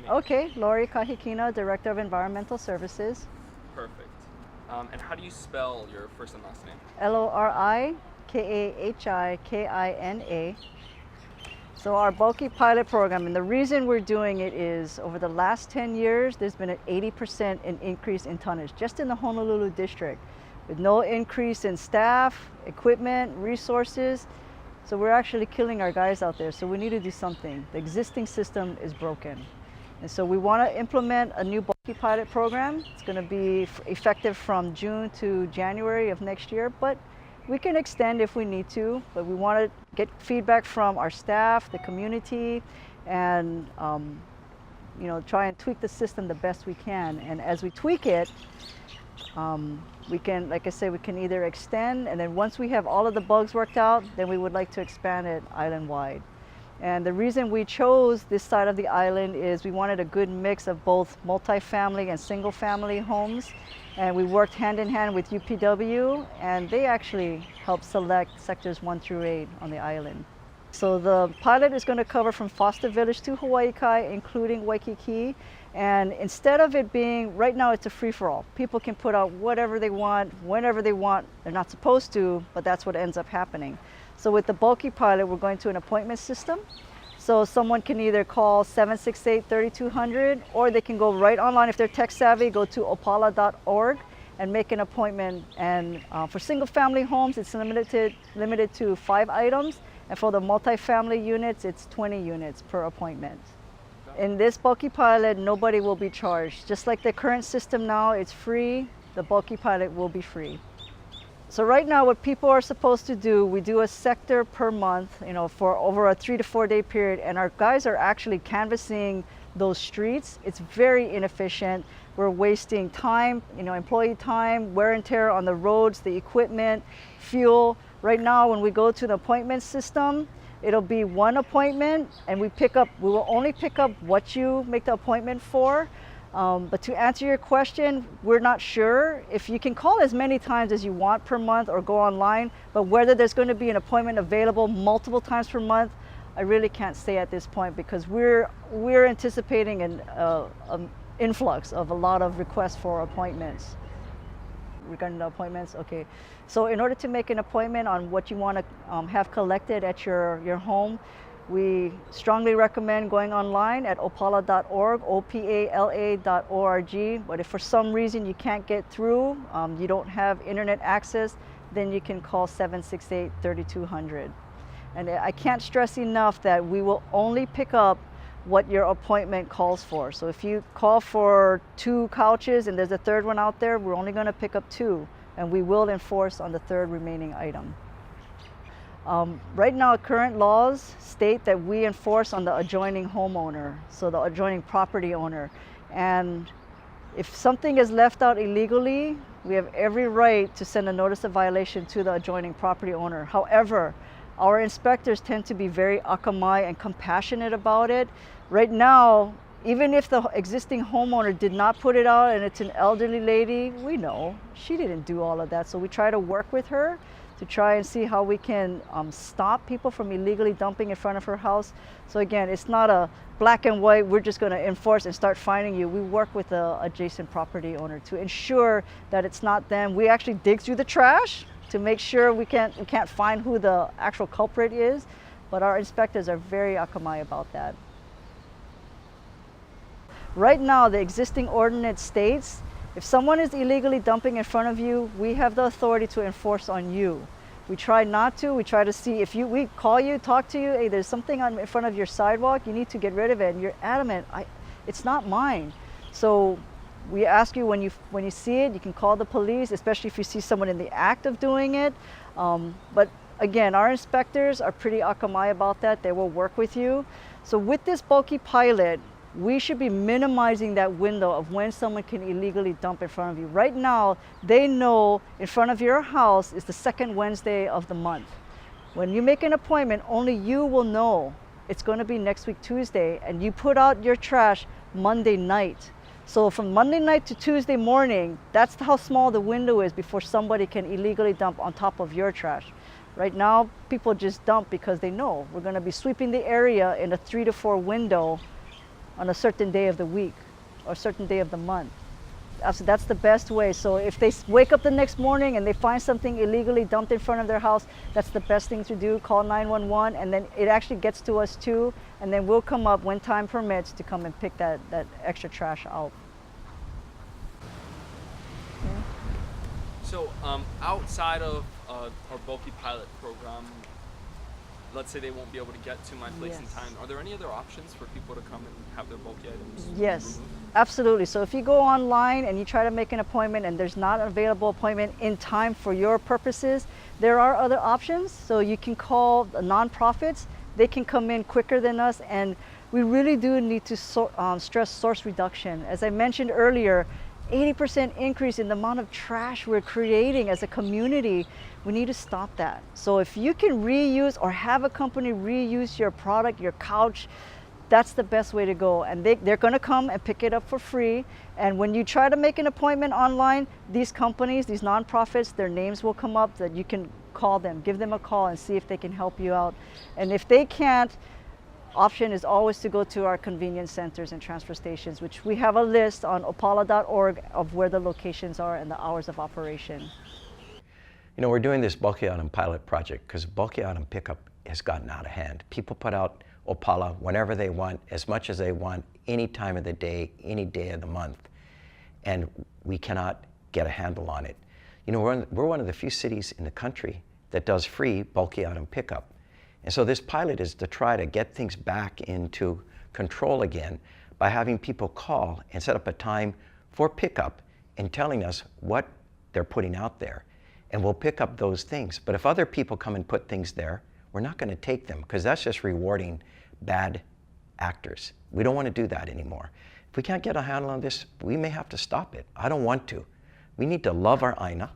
Okay, Lori Kahikina, Director of Environmental Services. Perfect. And how do you spell your first and last name? Lorikahikina. So our bulky pilot program, and the reason we're doing it is over the last 10 years, there's been an 80% increase in tonnage just in the Honolulu district with no increase in staff, equipment, resources. So we're actually killing our guys out there. So we need to do something. The existing system is broken. And so we want to implement a new bulky pilot program. It's going to be effective from June to January of next year, but we can extend if we need to. But we want to get feedback from our staff, the community, and try and tweak the system the best we can. And as we tweak it, we can, like I said, we can either extend, and then once we have all of the bugs worked out, then we would like to expand it island-wide. And the reason we chose this side of the island is we wanted a good mix of both multifamily and single-family homes. And we worked hand in hand with UPW, and they actually helped select sectors 1 through 8 on the island. So the pilot is going to cover from Foster Village to Hawaii Kai, including Waikiki. And instead of it being, right now it's a free-for-all. People can put out whatever they want, whenever they want. They're not supposed to, but that's what ends up happening. So with the bulky pilot, we're going to an appointment system. So someone can either call 768-3200, or they can go right online. If they're tech savvy, go to opala.org and make an appointment. And for single family homes, it's limited to 5 items. And for the multifamily units, it's 20 units per appointment. In this bulky pilot, nobody will be charged. Just like the current system now, it's free. The bulky pilot will be free. So right now, what people are supposed to do, we do a sector per month, for over a 3 to 4 day period, and our guys are actually canvassing those streets. It's very inefficient. We're wasting time, employee time, wear and tear on the roads, the equipment, fuel. Right now, when we go to the appointment system, it'll be one appointment, and we will only pick up what you make the appointment for. But to answer your question, we're not sure. If you can call as many times as you want per month or go online, but whether there's going to be an appointment available multiple times per month, I really can't say at this point, because we're anticipating an influx of a lot of requests for appointments. Regarding the appointments, okay. So in order to make an appointment on what you want to have collected at your home, we strongly recommend going online at opala.org, opala.org. But if for some reason you can't get through, you don't have internet access, then you can call 768-3200. And I can't stress enough that we will only pick up what your appointment calls for. So if you call for 2 couches and there's a third one out there, we're only going to pick up 2, and we will enforce on the third remaining item. Right now, current laws state that we enforce on the adjoining homeowner, so the adjoining property owner. And if something is left out illegally, we have every right to send a notice of violation to the adjoining property owner. However, our inspectors tend to be very akamai and compassionate about it. Right now, even if the existing homeowner did not put it out and it's an elderly lady, we know she didn't do all of that. So we try to work with her to try and see how we can stop people from illegally dumping in front of her house. So again, it's not a black and white, we're just going to enforce and start fining you. We work with the adjacent property owner to ensure that it's not them. We actually dig through the trash to make sure we can't find who the actual culprit is, but our inspectors are very akamai about that. Right now, the existing ordinance states if someone is illegally dumping in front of you, we have the authority to enforce on you. We try not to. We try to see if we call you, talk to you, hey, there's something in front of your sidewalk, you need to get rid of it, and you're adamant, it's not mine. So we ask you when you see it, you can call the police, especially if you see someone in the act of doing it. But again, our inspectors are pretty akamai about that. They will work with you. So with this bulky pilot, we should be minimizing that window of when someone can illegally dump in front of you. Right now, they know in front of your house is the second Wednesday of the month. When you make an appointment, only you will know it's going to be next week Tuesday, and you put out your trash Monday night. So from Monday night to Tuesday morning, that's how small the window is before somebody can illegally dump on top of your trash. Right now, people just dump because they know we're going to be sweeping the area in a 3 to 4 window on a certain day of the week or a certain day of the month. So that's the best way. So if they wake up the next morning and they find something illegally dumped in front of their house, that's the best thing to do. Call 911, and then it actually gets to us too, and then we'll come up when time permits to come and pick that extra trash out. Yeah. So outside of our bulky pilot program, let's say they won't be able to get to my place in time, are there any other options for people to come and have their bulky items Yes, removed? absolutely. So if you go online and you try to make an appointment and there's not an available appointment in time for your purposes, there are other options. So you can call the nonprofits. They can come in quicker than us, and we really do need to stress source reduction. As I mentioned earlier, 80% increase in the amount of trash we're creating as a community. We need to stop that. So if you can reuse or have a company reuse your product, your couch, that's the best way to go. And they're gonna come and pick it up for free. And when you try to make an appointment online, these companies, these nonprofits, their names will come up that you can call them, give them a call and see if they can help you out. And if they can't, option is always to go to our convenience centers and transfer stations, which we have a list on opala.org of where the locations are and the hours of operation. You know, we're doing this bulky item pilot project because bulky item pickup has gotten out of hand. People put out Opala whenever they want, as much as they want, any time of the day, any day of the month, and we cannot get a handle on it. You know, we're one of the few cities in the country that does free bulky item pickup. And so this pilot is to try to get things back into control again by having people call and set up a time for pickup and telling us what they're putting out there. And we'll pick up those things. But if other people come and put things there, we're not going to take them because that's just rewarding bad actors. We don't want to do that anymore. If we can't get a handle on this, we may have to stop it. I don't want to. We need to love our aina.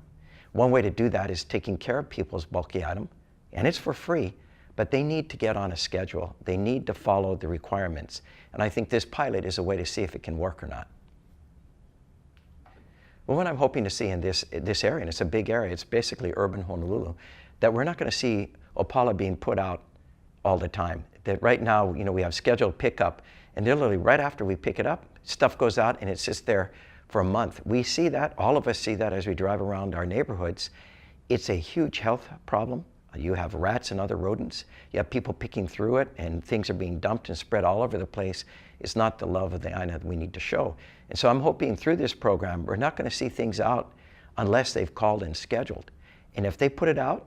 One way to do that is taking care of people's bulky item, and it's for free. But they need to get on a schedule. They need to follow the requirements. And I think this pilot is a way to see if it can work or not. Well, what I'm hoping to see in this area, and it's a big area, it's basically urban Honolulu, that we're not going to see Opala being put out all the time. That right now, you know, we have scheduled pickup, and literally right after we pick it up, stuff goes out and it sits there for a month. We see that, all of us see that as we drive around our neighborhoods. It's a huge health problem. You have rats and other rodents. You have people picking through it, and things are being dumped and spread all over the place. It's not the love of the aina that we need to show. And so I'm hoping through this program, we're not going to see things out unless they've called and scheduled. And if they put it out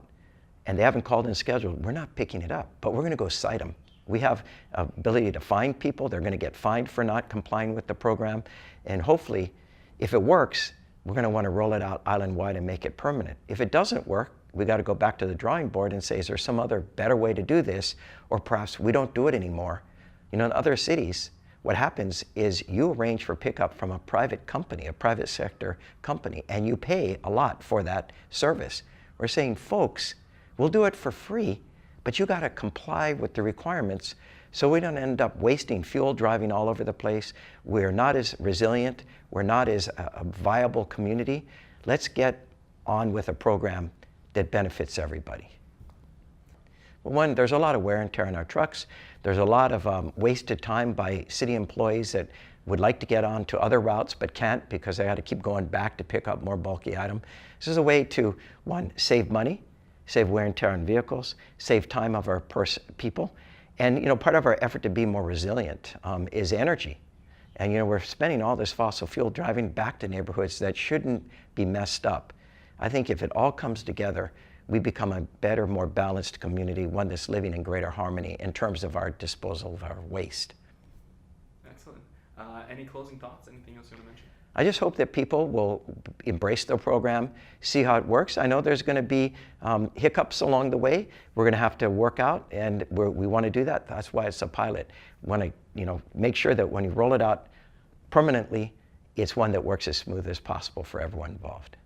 and they haven't called and scheduled, we're not picking it up, but we're going to go cite them. We have ability to fine people. They're going to get fined for not complying with the program. And hopefully, if it works, we're going to want to roll it out island-wide and make it permanent. If it doesn't work, we got to go back to the drawing board and say, is there some other better way to do this? Or perhaps we don't do it anymore. You know, in other cities, what happens is you arrange for pickup from a private company, a private sector company, and you pay a lot for that service. We're saying, folks, we'll do it for free, but you got to comply with the requirements so we don't end up wasting fuel driving all over the place. We're not as resilient. We're not as a viable community. Let's get on with a program that benefits everybody. Well, one, there's a lot of wear and tear on our trucks. There's a lot of wasted time by city employees that would like to get on to other routes but can't because they got to keep going back to pick up more bulky item. This is a way to, one, save money, save wear and tear on vehicles, save time of our people. And you know, part of our effort to be more resilient is energy. And you know, we're spending all this fossil fuel driving back to neighborhoods that shouldn't be messed up. I think if it all comes together, we become a better, more balanced community, one that's living in greater harmony in terms of our disposal of our waste. Excellent. Any closing thoughts? Anything else you want to mention? I just hope that people will embrace the program, see how it works. I know there's going to be hiccups along the way. We're going to have to work out, and we want to do that. That's why it's a pilot. We want to, make sure that when you roll it out permanently, it's one that works as smooth as possible for everyone involved.